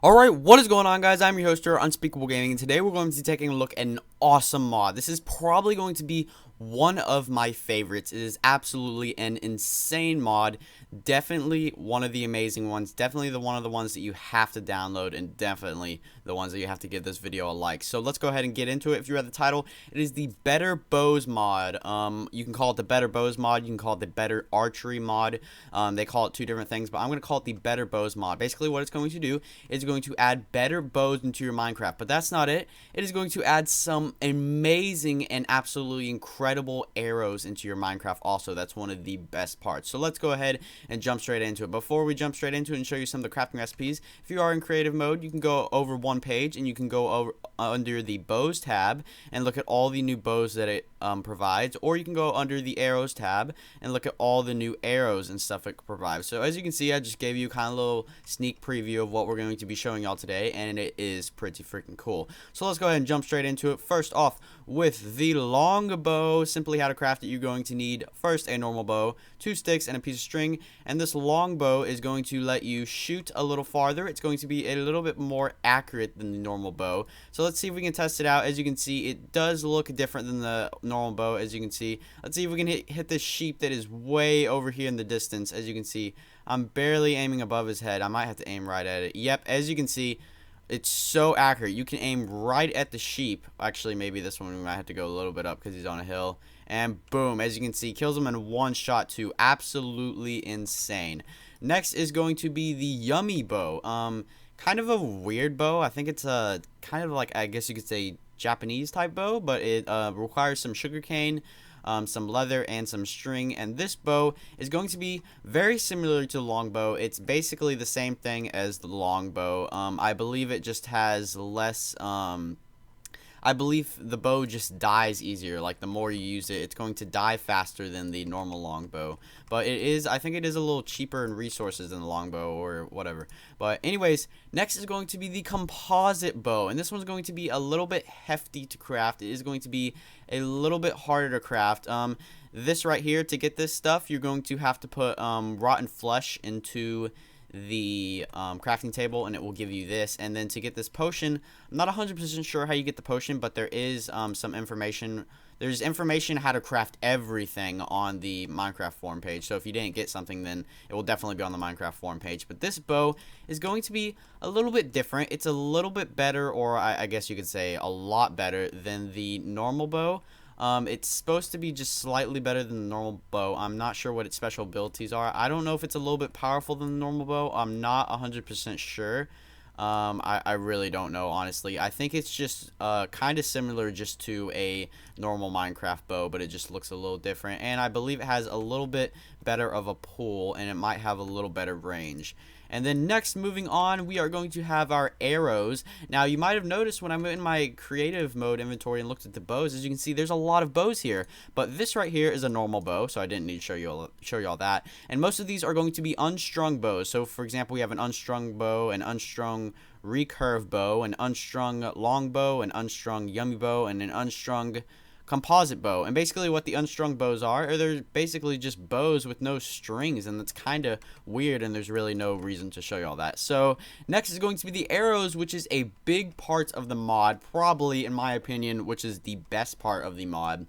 Alright, what is going on, guys? I'm your host, Unspeakable Gaming, and today we're going to be taking a look at an awesome mod. This is probably going to be one of my favorites. It is absolutely an insane mod. Definitely one of the amazing ones. Definitely one of the ones that you have to download, and definitely the ones that you have to give this video a like. So let's go ahead and get into it. If you read the title, it is the Better Bows mod. You can call it the Better Bows mod. You can call it the Better Archery mod. They call it two different things, but I'm going to call it the Better Bows mod. Basically, what it's going to do is going to add better bows into your Minecraft, but that's not it. It is going to add some amazing and absolutely incredible arrows into your Minecraft also. That's one of the best parts. So let's go ahead and jump straight into it. Before we jump straight into it and show you some of the crafting recipes, if you are in creative mode, you can go over one page and you can go over under the bows tab and look at all the new bows that it provides, or you can go under the arrows tab and look at all the new arrows and stuff it provides. So as you can see, I just gave you kind of a little sneak preview of what we're going to be showing y'all today, and it is pretty freaking cool. So let's go ahead and jump straight into it. First off, with the longbow, simply how to craft it, you're going to need first a normal bow, 2 sticks, and a piece of string. And this longbow is going to let you shoot a little farther. It's going to be a little bit more accurate than the normal bow. So let's see if we can test it out. As you can see, it does look different than the normal bow. As you can see, let's see if we can hit this sheep that is way over here in the distance. As you can see, I'm barely aiming above his head. I might have to aim right at it. Yep, as you can see, it's so accurate. You can aim right at the sheep. Actually, maybe this one we might have to go a little bit up because he's on a hill. And boom, as you can see, kills him in one shot too. Absolutely insane. Next is going to be the Yummy bow. Kind of a weird bow. I think it's a kind of like, I guess you could say, Japanese type bow, but it requires some sugarcane, some leather, and some string. And this bow is going to be very similar to the longbow. It's basically the same thing as the longbow. I believe it just has less I believe the bow just dies easier. Like, the more you use it, it's going to die faster than the normal longbow. But I think it is a little cheaper in resources than the longbow or whatever. But anyways, next is going to be the composite bow. And this one's going to be a little bit hefty to craft. It is going to be a little bit harder to craft. This right here, to get this stuff, you're going to have to put rotten flesh into the crafting table, and it will give you this. And then to get this potion, I'm not 100% sure how you get the potion, but there is some information. There's information how to craft everything on the Minecraft forum page. So if you didn't get something, then it will definitely be on the Minecraft forum page. But this bow is going to be a little bit different. It's a little bit better, or I guess you could say a lot better than the normal bow. It's supposed to be just slightly better than the normal bow. I'm not sure what its special abilities are. I don't know if it's a little bit powerful than the normal bow. I'm not 100% sure. I really don't know, honestly. I think it's just kind of similar just to a normal Minecraft bow, but it just looks a little different. And I believe it has a little bit better of a pull, and it might have a little better range. And then next, moving on, we are going to have our arrows. Now, you might have noticed when I'm in my creative mode inventory and looked at the bows, as you can see, there's a lot of bows here. But this right here is a normal bow, so I didn't need to show you all that. And most of these are going to be unstrung bows. So, for example, we have an unstrung bow, an unstrung recurve bow, an unstrung longbow, an unstrung yummy bow, and an unstrung composite bow. And basically what the unstrung bows are they're basically just bows with no strings, and that's kind of weird, and there's really no reason to show you all that. So next is going to be the arrows, which is a big part of the mod, probably in my opinion, which is the best part of the mod.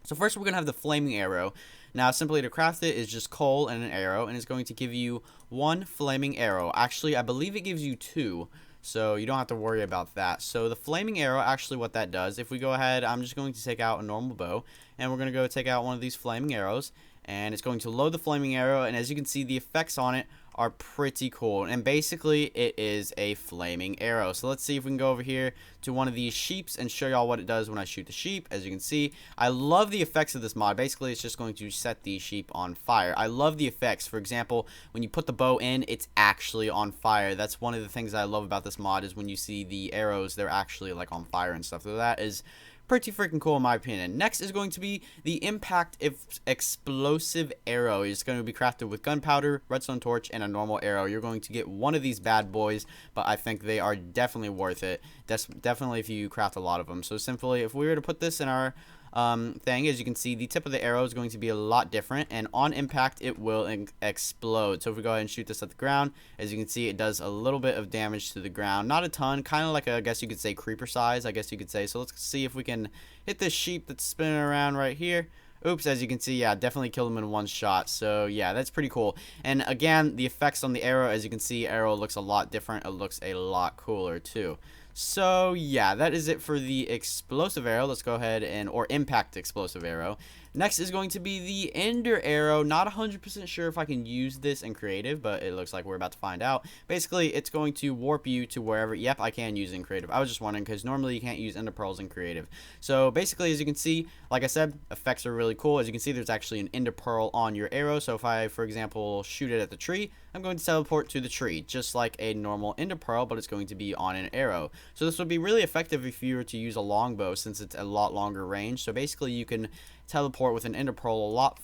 So first we're going to have the flaming arrow. Now, simply to craft it is just coal and an arrow, and it's going to give you one flaming arrow. Actually, I believe it gives you 2. So you don't have to worry about that. So the flaming arrow, actually what that does, if we go ahead, I'm just going to take out a normal bow, and we're going to go take out one of these flaming arrows, and it's going to load the flaming arrow, and as you can see, the effects on it are pretty cool. And basically it is a flaming arrow. So let's see if we can go over here to one of these sheeps and show y'all what it does when I shoot the sheep. As you can see, I love the effects of this mod. Basically, it's just going to set the sheep on fire. I love the effects. For example, when you put the bow in, it's actually on fire. That's one of the things I love about this mod, is when you see the arrows, they're actually like on fire and stuff. So that is pretty freaking cool in my opinion. Next is going to be the impact explosive arrow. It's going to be crafted with gunpowder, redstone torch, and a normal arrow. You're going to get one of these bad boys, but I think they are definitely worth it. Definitely if you craft a lot of them. So simply, if we were to put this in our thing. As you can see, the tip of the arrow is going to be a lot different, and on impact it will explode. So if we go ahead and shoot this at the ground, as you can see, it does a little bit of damage to the ground, not a ton, kind of like a, I guess you could say, creeper size, I guess you could say. So let's see if we can hit this sheep that's spinning around right here. Oops, as you can see, yeah, definitely killed him in one shot. So yeah, that's pretty cool. And again, the effects on the arrow, as you can see, arrow looks a lot different. It looks a lot cooler too. So yeah, that is it for the explosive arrow. Let's go ahead and, or impact explosive arrow. Next is going to be the ender arrow. Not 100% sure if I can use this in creative, but it looks like we're about to find out. Basically, it's going to warp you to wherever. Yep, I can use it in creative. I was just wondering because normally you can't use ender pearls in creative. So basically, as you can see, like I said, effects are really cool. As you can see, there's actually an ender pearl on your arrow. So if I, for example, shoot it at the tree, I'm going to teleport to the tree, just like a normal ender pearl, but it's going to be on an arrow. So this would be really effective if you were to use a longbow, since it's a lot longer range. So basically, you can teleport with an ender pearl a lot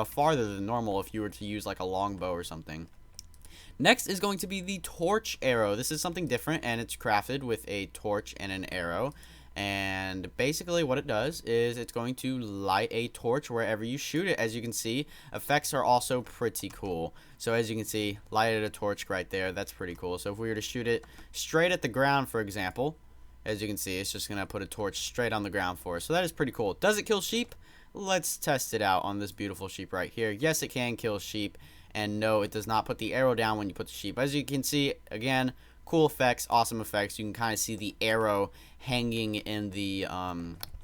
farther than normal if you were to use like a longbow or something. Next is going to be the torch arrow. This is something different, and it's crafted with a torch and an arrow. And basically what it does is it's going to light a torch wherever you shoot it. As you can see, effects are also pretty cool. So as you can see, lighted a torch right there. That's pretty cool. So if we were to shoot it straight at the ground, for example, as you can see, it's just going to put a torch straight on the ground for us. So that is pretty cool. Does it kill sheep? Let's test it out on this beautiful sheep right here. Yes, it can kill sheep. And no, it does not put the arrow down when you put the sheep. As you can see, again, cool effects, awesome effects. You can kind of see the arrow hanging in the,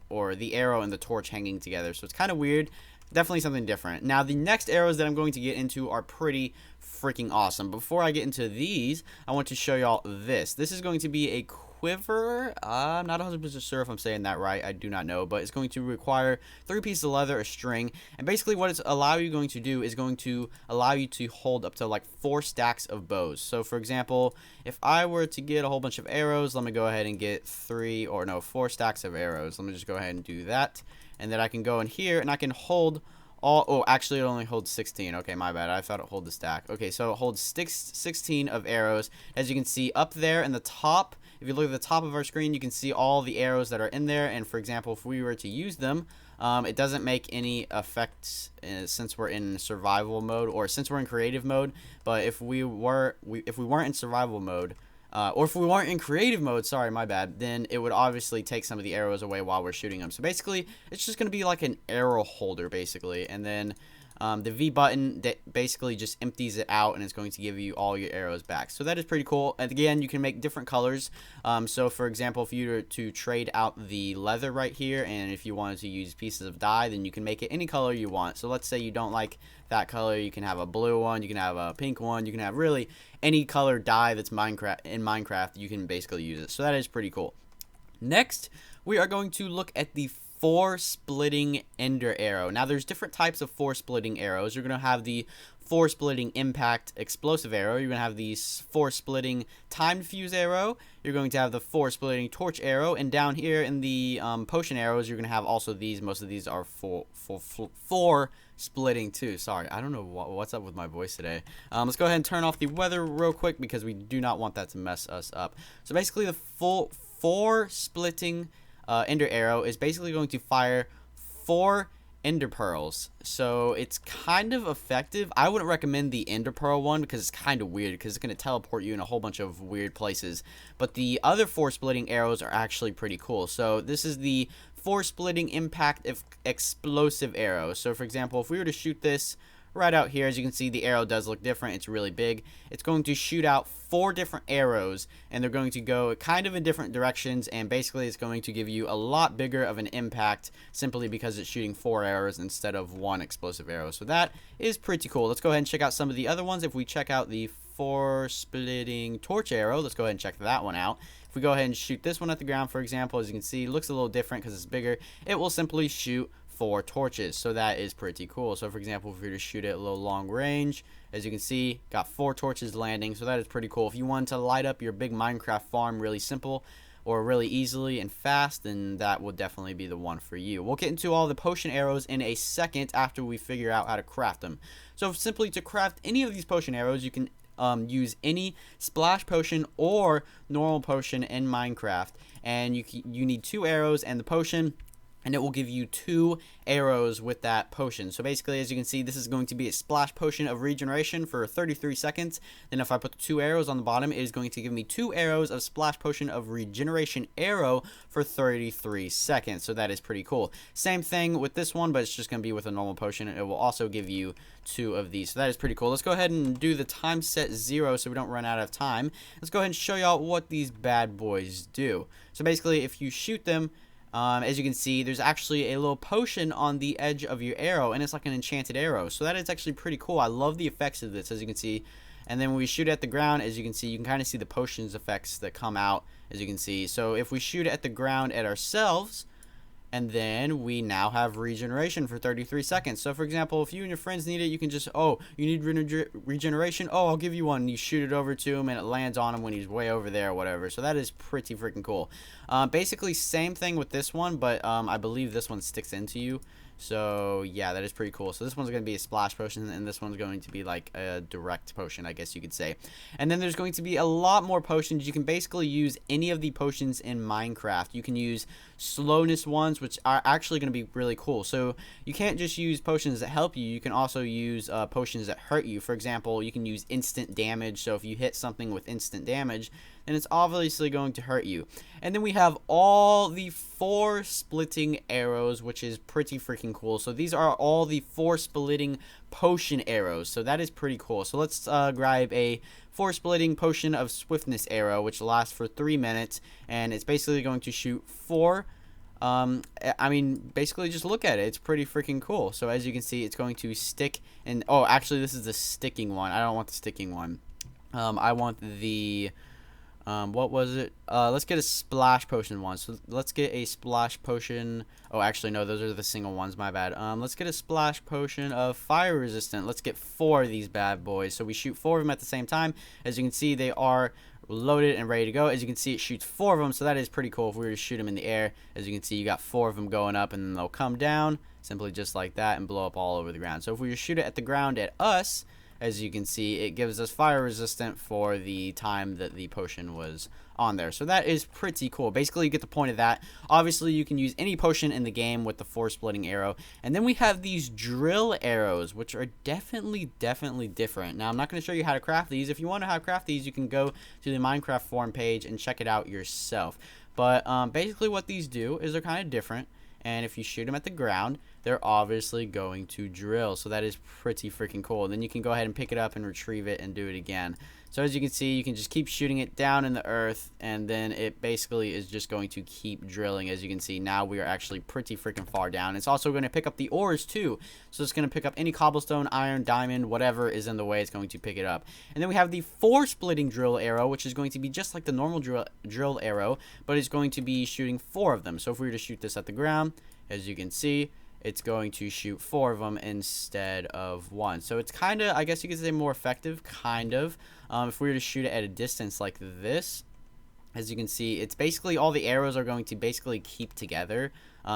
or the arrow and the torch hanging together. So it's kind of weird. Definitely something different. Now, the next arrows that I'm going to get into are pretty freaking awesome. Before I get into these, I want to show y'all this. This is going to be a quiver. I'm not 100% sure if I'm saying that right. I do not know, but it's going to require 3 pieces of leather, a string, and basically what it's going to do is going to allow you to hold up to like 4 stacks of bows. So for example, if I were to get a whole bunch of arrows, let me go ahead and get 4 stacks of arrows. Let me just go ahead and do that, and then I can go in here and I can hold all, oh, actually it only holds 16. Okay, my bad. I thought it held the stack. Okay, so it holds 16 of arrows. As you can see up there in the top, if you look at the top of our screen, you can see all the arrows that are in there. And for example, if we were to use them, it doesn't make any effects since we're in survival mode, or since we're in creative mode. But if we weren't in survival mode, or if we weren't in creative mode, sorry, my bad, then it would obviously take some of the arrows away while we're shooting them. So basically, it's just going to be like an arrow holder, basically. And then the V button that basically just empties it out, and it's going to give you all your arrows back. So that is pretty cool. And again, you can make different colors. So for example, if you were to trade out the leather right here, and if you wanted to use pieces of dye, then you can make it any color you want. So let's say you don't like that color, you can have a blue one, you can have a pink one, you can have really any color dye that's in Minecraft, you can basically use it. So that is pretty cool. Next, we are going to look at the 4 splitting ender arrow. Now there's different types of 4 splitting arrows. You're going to have the 4 splitting impact explosive arrow. You're going to have the 4 splitting timed fuse arrow. You're going to have the 4 splitting torch arrow. And down here in the potion arrows, you're going to have also these. Most of these are 4 splitting too. Sorry, I don't know what's up with my voice today. Let's go ahead and turn off the weather real quick because we do not want that to mess us up. So basically the full 4 splitting ender arrow is basically going to fire 4 ender pearls. So it's kind of effective. I wouldn't recommend the ender pearl one because it's kind of weird, because it's going to teleport you in a whole bunch of weird places. But the other 4 splitting arrows are actually pretty cool. So this is the 4 splitting impact explosive arrow. So for example, if we were to shoot this right out here, as you can see, the arrow does look different. It's really big. It's going to shoot out 4 different arrows, and they're going to go kind of in different directions, and basically it's going to give you a lot bigger of an impact simply because it's shooting 4 arrows instead of 1 explosive arrow. So that is pretty cool. Let's go ahead and check out some of the other ones. If we check out the 4 splitting torch arrow, let's go ahead and check that one out. If we go ahead and shoot this one at the ground, for example, as you can see, it looks a little different because it's bigger. It will simply shoot 4 torches, so that is pretty cool. So for example, if we were to shoot it at a little long range, as you can see, got 4 torches landing, so that is pretty cool. If you want to light up your big Minecraft farm really simple or really easily and fast, then that will definitely be the one for you. We'll get into all the potion arrows in a second after we figure out how to craft them. So simply to craft any of these potion arrows, you can use any splash potion or normal potion in Minecraft, and you need 2 arrows, and the potion and it will give you 2 arrows with that potion. So basically, as you can see, this is going to be a splash potion of regeneration for 33 seconds. Then if I put the 2 arrows on the bottom, it is going to give me 2 arrows of splash potion of regeneration arrow for 33 seconds. So that is pretty cool. Same thing with this one, but it's just going to be with a normal potion. It will also give you 2 of these. So that is pretty cool. Let's go ahead and do the time set 0 so we don't run out of time. Let's go ahead and show y'all what these bad boys do. So basically, if you shoot them, as you can see, there's actually a little potion on the edge of your arrow, and it's like an enchanted arrow. So that is actually pretty cool. I love the effects of this, as you can see. And then when we shoot at the ground, as you can see, you can kind of see the potions effects that come out, as you can see. So if we shoot at the ground at ourselves, and then we now have regeneration for 33 seconds. So for example, if you and your friends need it, you can just, oh, you need regeneration? Oh, I'll give you one. And you shoot it over to him, and it lands on him when he's way over there or whatever. So that is pretty freaking cool. Basically, same thing with this one, but I believe this one sticks into you. So yeah, that is pretty cool. So this one's going to be a splash potion, and this one's going to be like a direct potion, I guess you could say. And then there's going to be a lot more potions. You can basically use any of the potions in Minecraft. You can use slowness ones, which are actually going to be really cool. So you can't just use potions that help you. You can also use potions that hurt you. For example, you can use instant damage. So if you hit something with instant damage, then it's obviously going to hurt you. And then we have all the 4 splitting arrows, which is pretty freaking cool. So these are all the 4 splitting potion arrows. So that is pretty cool. So let's grab a 4 splitting potion of swiftness arrow, which lasts for 3 minutes, and it's basically going to shoot 4. I mean, basically just look at it. It's pretty freaking cool. So as you can see, it's going to stick, and oh, actually this is the sticking one. I don't want the sticking one. I want the what was it? Let's get a splash potion one. So let's get a splash potion. Oh, actually, no, those are the single ones. My bad. Let's get a splash potion of fire resistant. Let's get 4 of these bad boys. So we shoot 4 of them at the same time. As you can see, they are loaded and ready to go. As you can see, it shoots 4 of them. So that is pretty cool. If we were to shoot them in the air, as you can see, you got 4 of them going up, and then they'll come down simply just like that and blow up all over the ground. So if we were to shoot it at the ground at us, as you can see, it gives us fire resistant for the time that the potion was on there. So that is pretty cool. Basically, you get the point of that. Obviously, you can use any potion in the game with the 4 splitting arrow. And then we have these drill arrows, which are definitely different. Now, I'm not going to show you how to craft these. If you want to how to craft these, you can go to the Minecraft forum page and check it out yourself. But basically what these do is they're kind of different. And if you shoot them at the ground, they're obviously going to drill. So that is pretty freaking cool. And then you can go ahead and pick it up and retrieve it and do it again. So as you can see, you can just keep shooting it down in the earth, and then it basically is just going to keep drilling. As you can see, now we are actually pretty freaking far down. It's also going to pick up the ores too. So it's going to pick up any cobblestone, iron, diamond, whatever is in the way, it's going to pick it up. And then we have the 4 splitting drill arrow, which is going to be just like the normal drill arrow, but it's going to be shooting 4 of them. So if we were to shoot this at the ground, as you can see, it's going to shoot 4 of them instead of 1. So it's kind of, I guess you could say, more effective, kind of. If we were to shoot it at a distance like this, as you can see, it's basically all the arrows are going to basically keep together.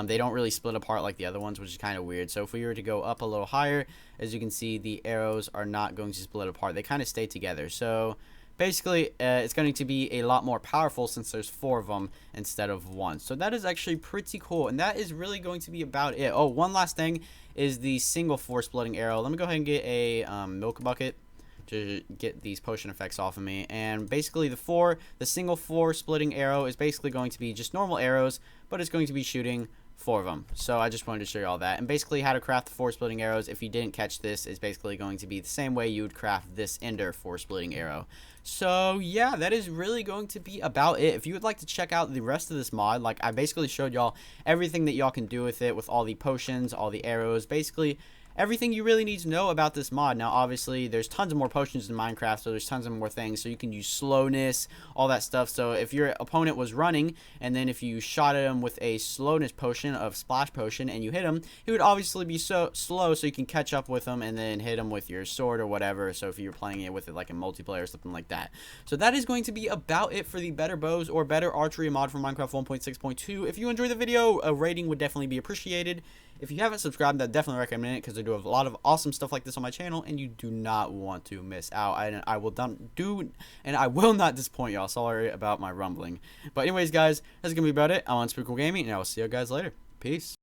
They don't really split apart like the other ones, which is kind of weird. So if we were to go up a little higher, as you can see, the arrows are not going to split apart. They kind of stay together. So basically, it's going to be a lot more powerful since there's 4 of them instead of 1. So that is actually pretty cool, and that is really going to be about it. Oh, one last thing is the single 4 splitting arrow. Let me go ahead and get a milk bucket to get these potion effects off of me. And basically the single 4 splitting arrow is basically going to be just normal arrows, but it's going to be shooting 4 of them. So I just wanted to show you all that. And basically how to craft the 4 splitting arrows, if you didn't catch this, is basically going to be the same way you would craft this ender 4 splitting arrow. So yeah, that is really going to be about it. If you would like to check out the rest of this mod, like I basically showed y'all everything that y'all can do with it, with all the potions, all the arrows, basically everything you really need to know about this mod. Now, obviously, there's tons of more potions in Minecraft, so there's tons of more things. So you can use slowness, all that stuff. So if your opponent was running, and then if you shot at him with a slowness potion of splash potion, and you hit him, he would obviously be so slow, so you can catch up with him and then hit him with your sword or whatever. So if you're playing it with it like a multiplayer or something like that. So that is going to be about it for the better bows or better archery mod for Minecraft 1.6.2. If you enjoyed the video, a rating would definitely be appreciated. If you haven't subscribed, I definitely recommend it because I do a lot of awesome stuff like this on my channel, and you do not want to miss out. I will not disappoint y'all. Sorry about my rumbling. But anyways, guys, that's gonna be about it. I'm UnspeakableGaming, and I will see you guys later. Peace.